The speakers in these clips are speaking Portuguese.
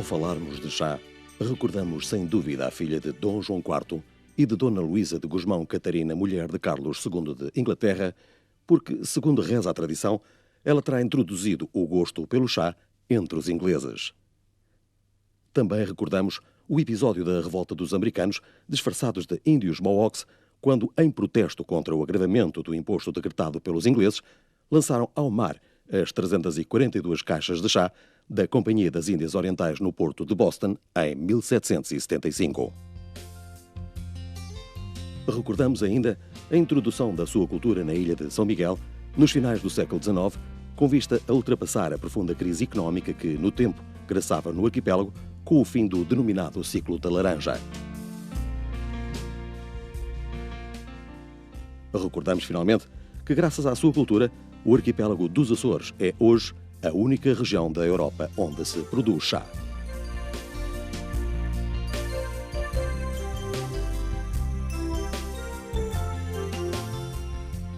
Ao falarmos de chá, recordamos sem dúvida a filha de Dom João IV e de Dona Luísa de Gusmão Catarina, mulher de Carlos II de Inglaterra, porque, segundo reza a tradição, ela terá introduzido o gosto pelo chá entre os ingleses. Também recordamos o episódio da revolta dos americanos, disfarçados de índios Mohawks, quando, em protesto contra o agravamento do imposto decretado pelos ingleses, lançaram ao mar as 342 caixas de chá da Companhia das Índias Orientais no porto de Boston em 1775. Recordamos ainda a introdução da sua cultura na ilha de São Miguel, nos finais do século XIX, com vista a ultrapassar a profunda crise económica que, no tempo, graçava no arquipélago com o fim do denominado ciclo da laranja. Recordamos, finalmente, que, graças à sua cultura, o arquipélago dos Açores é hoje a única região da Europa onde se produz chá.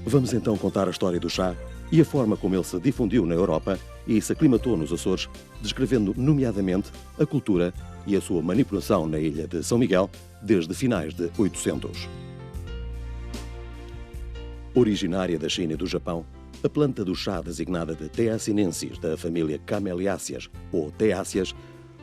Vamos então contar a história do chá e a forma como ele se difundiu na Europa e se aclimatou nos Açores, descrevendo nomeadamente a cultura e a sua manipulação na ilha de São Miguel desde finais de 800. Originária da China e do Japão, a planta do chá designada de Thea sinensis da família Camelliaceae ou Teáceas,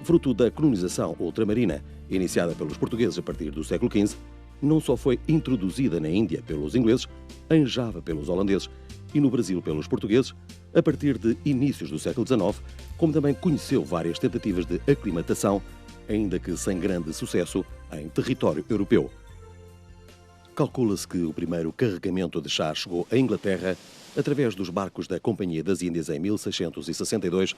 fruto da colonização ultramarina iniciada pelos portugueses a partir do século XV, não só foi introduzida na Índia pelos ingleses, em Java pelos holandeses e no Brasil pelos portugueses, a partir de inícios do século XIX, como também conheceu várias tentativas de aclimatação, ainda que sem grande sucesso, em território europeu. Calcula-se que o primeiro carregamento de chá chegou à Inglaterra através dos barcos da Companhia das Índias em 1662,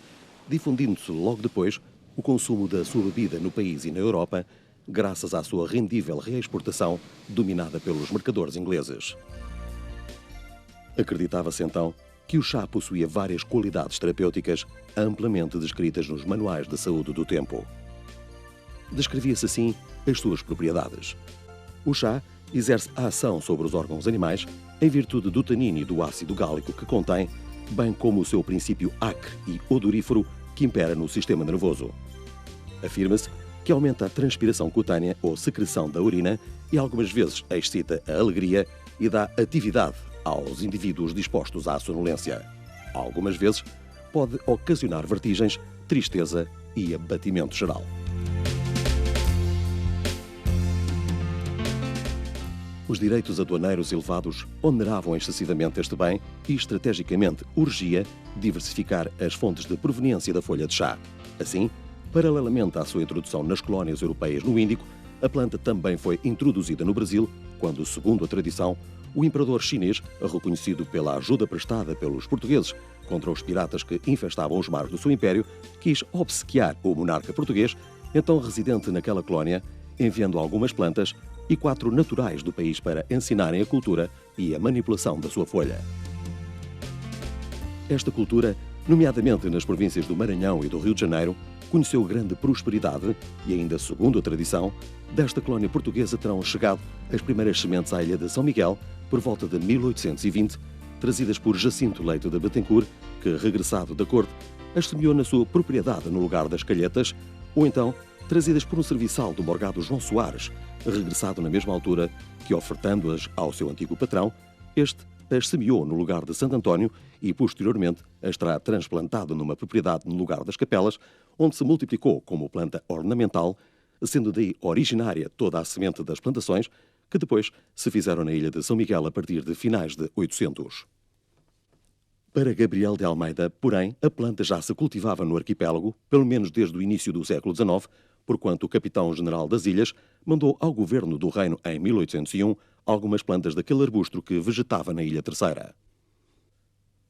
difundindo-se logo depois o consumo da sua bebida no país e na Europa, graças à sua rendível reexportação dominada pelos mercadores ingleses. Acreditava-se então que o chá possuía várias qualidades terapêuticas amplamente descritas nos manuais de saúde do tempo. Descrevia-se assim as suas propriedades. O chá exerce a ação sobre os órgãos animais em virtude do tanino e do ácido gálico que contém, bem como o seu princípio acre e odorífero que impera no sistema nervoso. Afirma-se que aumenta a transpiração cutânea ou secreção da urina e algumas vezes excita a alegria e dá atividade aos indivíduos dispostos à sonolência. Algumas vezes pode ocasionar vertigens, tristeza e abatimento geral. Os direitos aduaneiros elevados oneravam excessivamente este bem e, estrategicamente, urgia diversificar as fontes de proveniência da folha de chá. Assim, paralelamente à sua introdução nas colónias europeias no Índico, a planta também foi introduzida no Brasil, quando, segundo a tradição, o imperador chinês, reconhecido pela ajuda prestada pelos portugueses contra os piratas que infestavam os mares do seu império, quis obsequiar o monarca português, então residente naquela colónia, enviando algumas plantas e 4 naturais do país para ensinarem a cultura e a manipulação da sua folha. Esta cultura, nomeadamente nas províncias do Maranhão e do Rio de Janeiro, conheceu grande prosperidade e, ainda segundo a tradição, desta colónia portuguesa terão chegado as primeiras sementes à ilha de São Miguel por volta de 1820, trazidas por Jacinto Leite de Bettencourt, que, regressado da corte, as semeou na sua propriedade no lugar das calhetas, ou então trazidas por um serviçal do morgado João Soares, regressado na mesma altura que, ofertando-as ao seu antigo patrão, este as semeou no lugar de Santo António e, posteriormente, as terá transplantado numa propriedade no lugar das Capelas, onde se multiplicou como planta ornamental, sendo daí originária toda a semente das plantações, que depois se fizeram na ilha de São Miguel a partir de finais de 800. Para Gabriel de Almeida, porém, a planta já se cultivava no arquipélago, pelo menos desde o início do século XIX, porquanto o capitão-general das ilhas mandou ao governo do reino em 1801 algumas plantas daquele arbusto que vegetava na Ilha Terceira.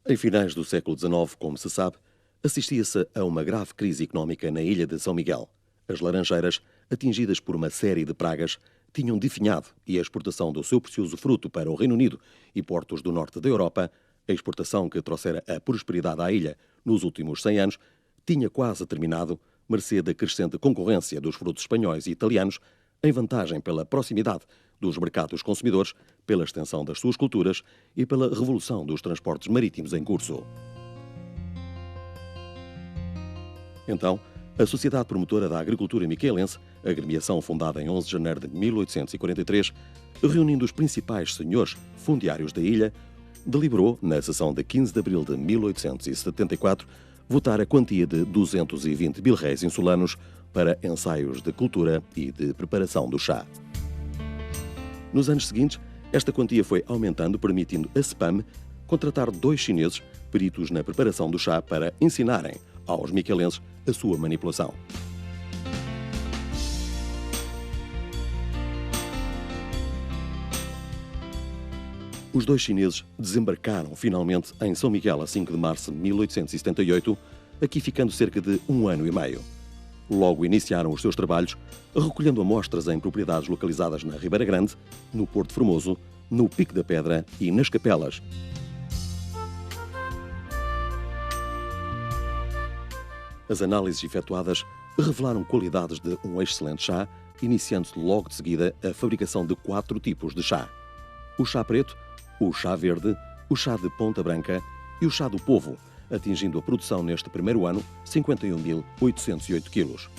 Em finais do século XIX, como se sabe, assistia-se a uma grave crise económica na ilha de São Miguel. As laranjeiras, atingidas por uma série de pragas, tinham definhado e a exportação do seu precioso fruto para o Reino Unido e portos do norte da Europa, a exportação que trouxera a prosperidade à ilha nos últimos 100 anos, tinha quase terminado, mercê da crescente concorrência dos frutos espanhóis e italianos, em vantagem pela proximidade dos mercados consumidores, pela extensão das suas culturas e pela revolução dos transportes marítimos em curso. Então, A Sociedade Promotora da Agricultura Miquelense, agremiação fundada em 11 de janeiro de 1843, reunindo os principais senhores fundiários da ilha, deliberou, na sessão de 15 de abril de 1874, votar a quantia de 220 mil-réis insulanos para ensaios de cultura e de preparação do chá. Nos anos seguintes, esta quantia foi aumentando, permitindo a CEPAM contratar 2 chineses, peritos na preparação do chá, para ensinarem aos miquelenses a sua manipulação. Os 2 chineses desembarcaram finalmente em São Miguel a 5 de março de 1878, aqui ficando cerca de 1 ano e meio. Logo iniciaram os seus trabalhos, recolhendo amostras em propriedades localizadas na Ribeira Grande, no Porto Formoso, no Pico da Pedra e nas Capelas. As análises efetuadas revelaram qualidades de um excelente chá, iniciando-se logo de seguida a fabricação de 4 tipos de chá: o chá preto, o chá verde, o chá de ponta branca e o chá do povo, atingindo a produção neste primeiro ano 51.808 quilos.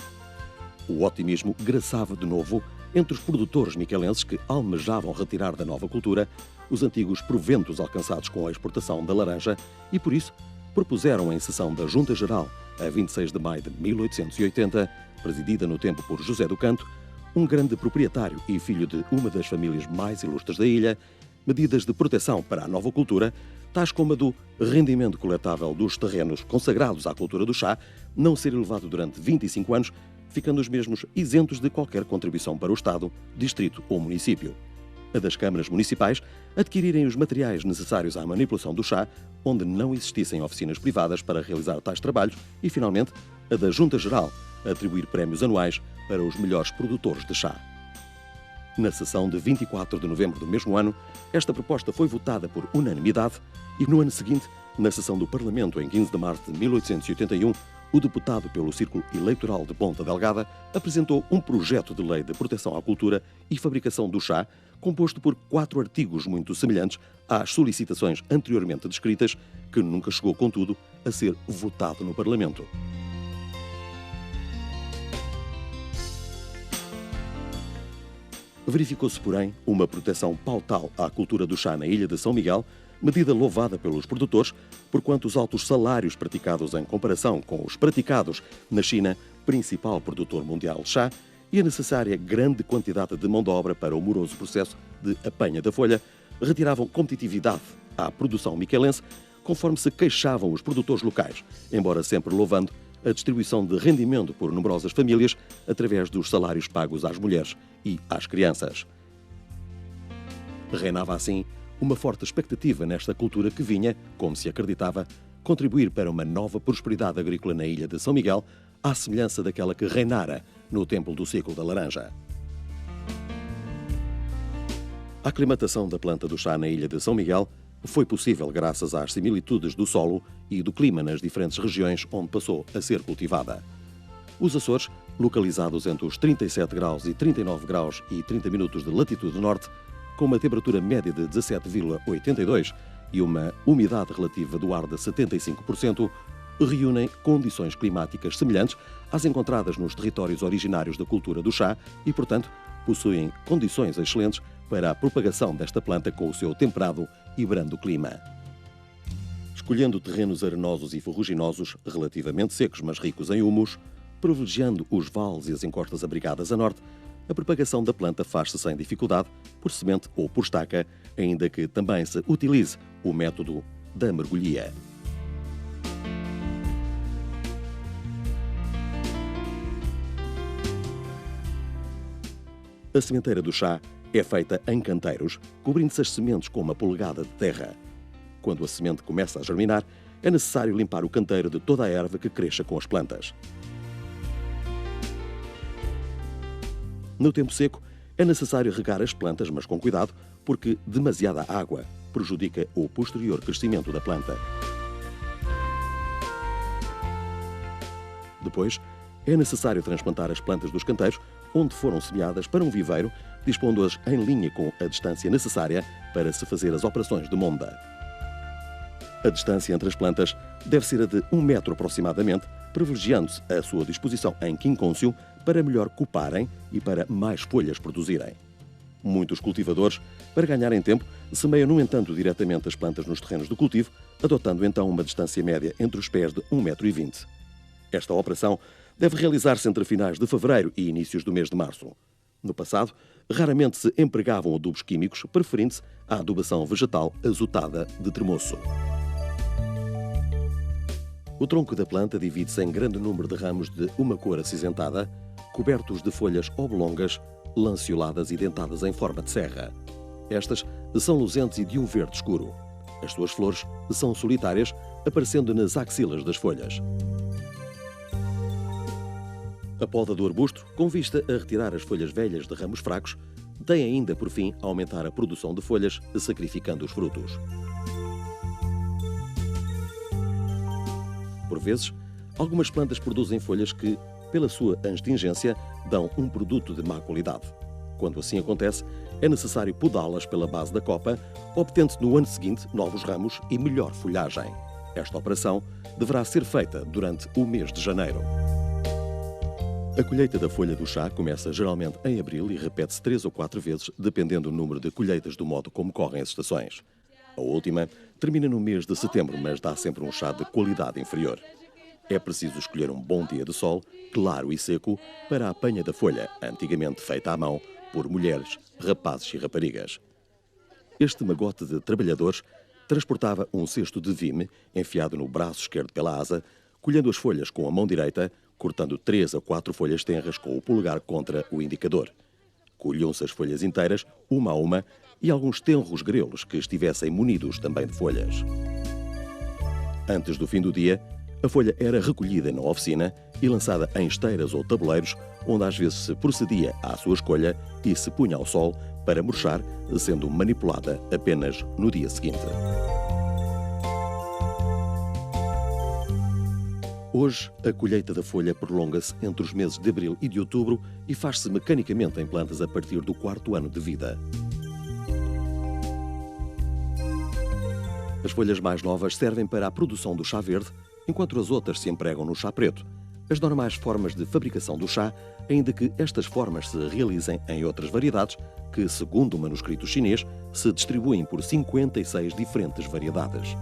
O otimismo graçava de novo entre os produtores miquelenses que almejavam retirar da nova cultura os antigos proventos alcançados com a exportação da laranja e, por isso, propuseram em sessão da Junta Geral, a 26 de maio de 1880, presidida no tempo por José do Canto, um grande proprietário e filho de uma das famílias mais ilustres da ilha, medidas de proteção para a nova cultura, tais como a do rendimento coletável dos terrenos consagrados à cultura do chá não ser elevado durante 25 anos, ficando os mesmos isentos de qualquer contribuição para o Estado, distrito ou município. A das câmaras municipais adquirirem os materiais necessários à manipulação do chá, onde não existissem oficinas privadas para realizar tais trabalhos, e, finalmente, a da Junta Geral atribuir prémios anuais para os melhores produtores de chá. Na sessão de 24 de novembro do mesmo ano, esta proposta foi votada por unanimidade e, no ano seguinte, na sessão do Parlamento, em 15 de março de 1881, o deputado pelo Círculo Eleitoral de Ponta Delgada apresentou um projeto de lei de proteção à cultura e fabricação do chá, composto por 4 artigos muito semelhantes às solicitações anteriormente descritas, que nunca chegou, contudo, a ser votado no Parlamento. Verificou-se, porém, uma proteção pautal à cultura do chá na ilha de São Miguel, medida louvada pelos produtores, porquanto os altos salários praticados em comparação com os praticados na China, principal produtor mundial de chá, e a necessária grande quantidade de mão de obra para o moroso processo de apanha da folha, retiravam competitividade à produção miquelense, conforme se queixavam os produtores locais, embora sempre louvando a distribuição de rendimento por numerosas famílias através dos salários pagos às mulheres e às crianças. Reinava assim uma forte expectativa nesta cultura que vinha, como se acreditava, contribuir para uma nova prosperidade agrícola na ilha de São Miguel, à semelhança daquela que reinara no Templo do Ciclo da Laranja. A aclimatação da planta do chá na ilha de São Miguel foi possível graças às similitudes do solo e do clima nas diferentes regiões onde passou a ser cultivada. Os Açores, localizados entre os 37 graus e 39 graus e 30 minutos de latitude norte, com uma temperatura média de 17,82 e uma umidade relativa do ar de 75%, reúnem condições climáticas semelhantes às encontradas nos territórios originários da cultura do chá e, portanto, possuem condições excelentes para a propagação desta planta com o seu temperado e brando clima. Escolhendo terrenos arenosos e ferruginosos, relativamente secos mas ricos em humus, privilegiando os vales e as encostas abrigadas a norte, a propagação da planta faz-se sem dificuldade, por semente ou por estaca, ainda que também se utilize o método da mergulhia. A sementeira do chá é feita em canteiros, cobrindo-se as sementes com uma polegada de terra. Quando a semente começa a germinar, é necessário limpar o canteiro de toda a erva que cresça com as plantas. No tempo seco, é necessário regar as plantas, mas com cuidado, porque demasiada água prejudica o posterior crescimento da planta. Depois, é necessário transplantar as plantas dos canteiros onde foram semeadas para um viveiro, dispondo-as em linha com a distância necessária para se fazer as operações de monda. A distância entre as plantas deve ser a de 1 metro aproximadamente, privilegiando-se a sua disposição em quincôncio para melhor coparem e para mais folhas produzirem. Muitos cultivadores, para ganharem tempo, semeiam, no entanto, diretamente as plantas nos terrenos do cultivo, adotando então uma distância média entre os pés de 1,20 m. Esta operação deve realizar-se entre finais de fevereiro e inícios do mês de março. No passado, raramente se empregavam adubos químicos, preferindo-se a adubação vegetal azotada de tremoço. O tronco da planta divide-se em grande número de ramos de uma cor acinzentada, cobertos de folhas oblongas, lanceoladas e dentadas em forma de serra. Estas são luzentes e de um verde escuro. As suas flores são solitárias, aparecendo nas axilas das folhas. A poda do arbusto, com vista a retirar as folhas velhas de ramos fracos, tem ainda, por fim, a aumentar a produção de folhas, sacrificando os frutos. Por vezes, algumas plantas produzem folhas que, pela sua astingência, dão um produto de má qualidade. Quando assim acontece, é necessário podá-las pela base da copa, obtendo no ano seguinte novos ramos e melhor folhagem. Esta operação deverá ser feita durante o mês de janeiro. A colheita da folha do chá começa geralmente em abril e repete-se 3 ou 4 vezes, dependendo do número de colheitas do modo como correm as estações. A última termina no mês de setembro, mas dá sempre um chá de qualidade inferior. É preciso escolher um bom dia de sol, claro e seco, para a apanha da folha, antigamente feita à mão por mulheres, rapazes e raparigas. Este magote de trabalhadores transportava um cesto de vime enfiado no braço esquerdo pela asa, colhendo as folhas com a mão direita, cortando 3 a 4 folhas tenras com o polegar contra o indicador. Colhiam-se as folhas inteiras, uma a uma, e alguns tenros grelos que estivessem munidos também de folhas. Antes do fim do dia, a folha era recolhida na oficina e lançada em esteiras ou tabuleiros, onde às vezes se procedia à sua escolha e se punha ao sol para murchar, sendo manipulada apenas no dia seguinte. Hoje, a colheita da folha prolonga-se entre os meses de abril e de outubro e faz-se mecanicamente em plantas a partir do 4º ano de vida. As folhas mais novas servem para a produção do chá verde, enquanto as outras se empregam no chá preto, as normais formas de fabricação do chá, ainda que estas formas se realizem em outras variedades que, segundo o manuscrito chinês, se distribuem por 56 diferentes variedades.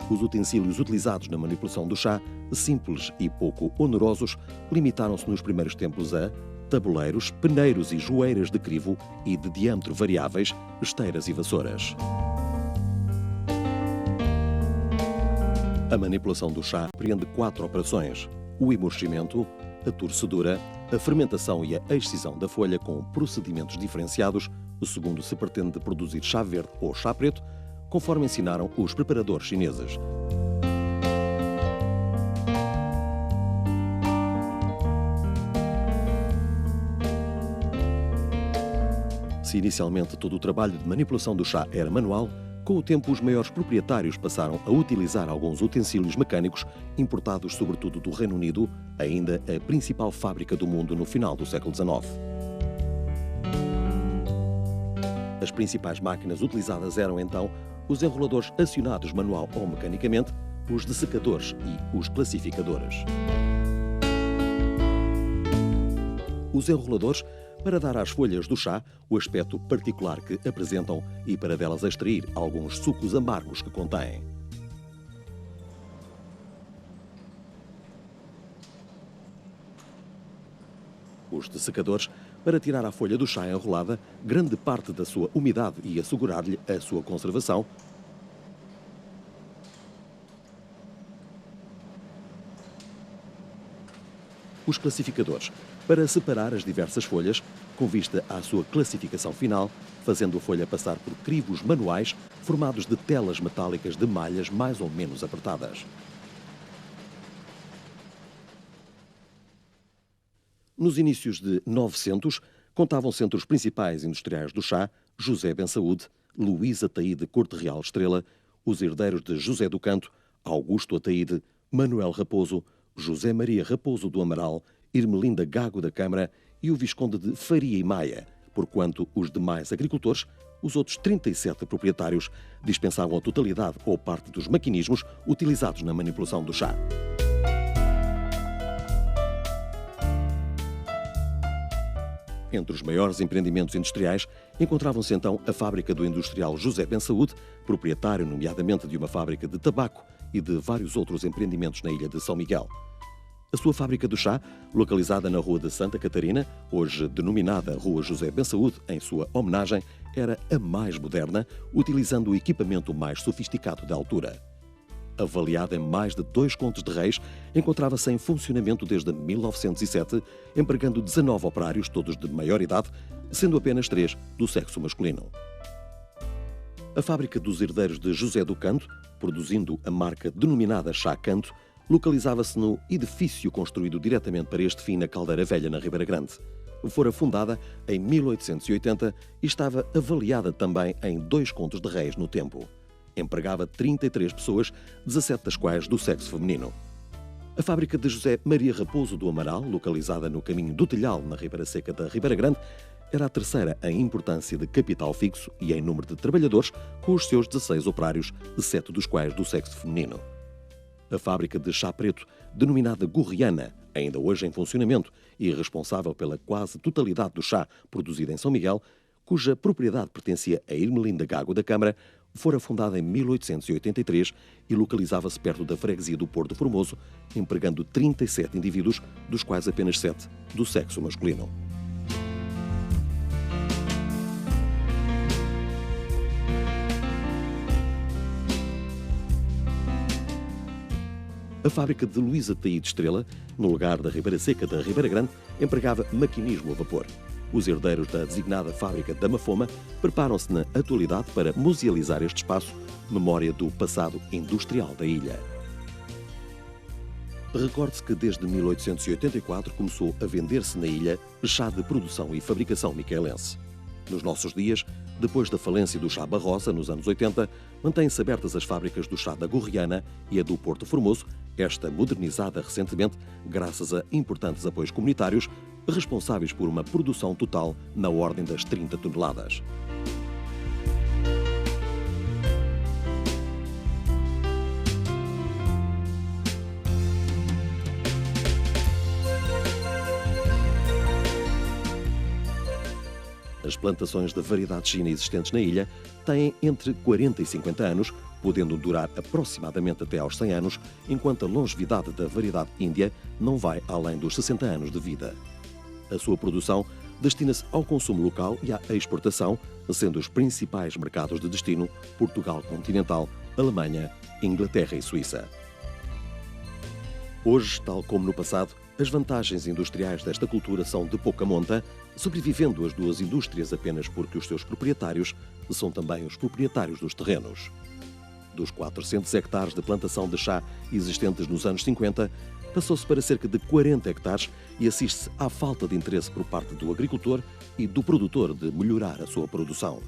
Os utensílios utilizados na manipulação do chá, simples e pouco onerosos, limitaram-se nos primeiros tempos a tabuleiros, peneiros e joeiras de crivo e de diâmetro variáveis, esteiras e vassouras. A manipulação do chá compreende 4 operações: o emurchimento, a torcedura, a fermentação e a excisão da folha com procedimentos diferenciados, segundo se pretende produzir chá verde ou chá preto, conforme ensinaram os preparadores chineses. Se inicialmente todo o trabalho de manipulação do chá era manual, com o tempo os maiores proprietários passaram a utilizar alguns utensílios mecânicos importados sobretudo do Reino Unido, ainda a principal fábrica do mundo no final do século XIX. As principais máquinas utilizadas eram então os enroladores acionados manual ou mecanicamente, os dessecadores e os classificadores. Os enroladores para dar às folhas do chá o aspecto particular que apresentam e para delas extrair alguns sucos amargos que contêm. Os dessecadores para tirar a folha do chá enrolada grande parte da sua umidade e assegurar-lhe a sua conservação. Os classificadores para separar as diversas folhas com vista à sua classificação final, fazendo a folha passar por crivos manuais formados de telas metálicas de malhas mais ou menos apertadas. Nos inícios de 900, contavam-se entre os principais industriais do chá José Ben Saúde, Luís Ataíde Corte Real Estrela, os herdeiros de José do Canto, Augusto Ataíde, Manuel Raposo, José Maria Raposo do Amaral Irmelinda Gago da Câmara e o Visconde de Faria e Maia, porquanto os demais agricultores, os outros 37 proprietários, dispensavam a totalidade ou parte dos maquinismos utilizados na manipulação do chá. Entre os maiores empreendimentos industriais encontravam-se então a fábrica do industrial José Bensaúde, proprietário nomeadamente de uma fábrica de tabaco e de vários outros empreendimentos na ilha de São Miguel. A sua fábrica do chá, localizada na Rua de Santa Catarina, hoje denominada Rua José Bensaúde em sua homenagem, era a mais moderna, utilizando o equipamento mais sofisticado da altura. Avaliada em mais de 2 contos de réis, encontrava-se em funcionamento desde 1907, empregando 19 operários, todos de maior idade, sendo apenas 3 do sexo masculino. A fábrica dos herdeiros de José do Canto, produzindo a marca denominada Chá Canto, localizava-se no edifício construído diretamente para este fim na Caldeira Velha, na Ribeira Grande. Fora fundada em 1880 e estava avaliada também em 2 contos de réis no tempo. Empregava 33 pessoas, 17 das quais do sexo feminino. A fábrica de José Maria Raposo do Amaral, localizada no caminho do Telhal, na Ribeira Seca da Ribeira Grande, era a terceira em importância de capital fixo e em número de trabalhadores, com os seus 16 operários, 7 dos quais do sexo feminino. A fábrica de chá preto, denominada Gorriana, ainda hoje em funcionamento e responsável pela quase totalidade do chá produzido em São Miguel, cuja propriedade pertencia a Irmelinda Gago da Câmara, fora fundada em 1883 e localizava-se perto da freguesia do Porto Formoso, empregando 37 indivíduos, dos quais apenas 7 do sexo masculino. A fábrica de Luísa Taíde Estrela, no lugar da Ribeira Seca da Ribeira Grande, empregava maquinismo a vapor. Os herdeiros da designada fábrica da Mafoma preparam-se na atualidade para musealizar este espaço, memória do passado industrial da ilha. Recorde-se que desde 1884 começou a vender-se na ilha chá de produção e fabricação micaelense. Nos nossos dias, depois da falência do chá Barrosa, nos anos 80, mantêm-se abertas as fábricas do chá da Gorriana e a do Porto Formoso, esta modernizada recentemente graças a importantes apoios comunitários, responsáveis por uma produção total na ordem das 30 toneladas. As plantações de variedade china existentes na ilha têm entre 40 e 50 anos, podendo durar aproximadamente até aos 100 anos, enquanto a longevidade da variedade índia não vai além dos 60 anos de vida. A sua produção destina-se ao consumo local e à exportação, sendo os principais mercados de destino Portugal continental, Alemanha, Inglaterra e Suíça. Hoje, tal como no passado, as vantagens industriais desta cultura são de pouca monta, sobrevivendo as duas indústrias apenas porque os seus proprietários são também os proprietários dos terrenos. Dos 400 hectares de plantação de chá existentes nos anos 50, passou-se para cerca de 40 hectares e assiste-se à falta de interesse por parte do agricultor e do produtor de melhorar a sua produção.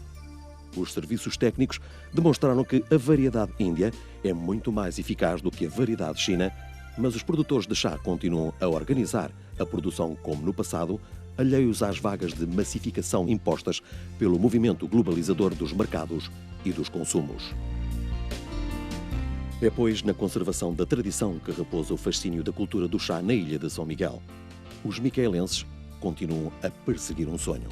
Os serviços técnicos demonstraram que a variedade índia é muito mais eficaz do que a variedade china, mas os produtores de chá continuam a organizar a produção como no passado, alheios às vagas de massificação impostas pelo movimento globalizador dos mercados e dos consumos. É, pois, na conservação da tradição que repousa o fascínio da cultura do chá na ilha de São Miguel. Os micaelenses continuam a perseguir um sonho.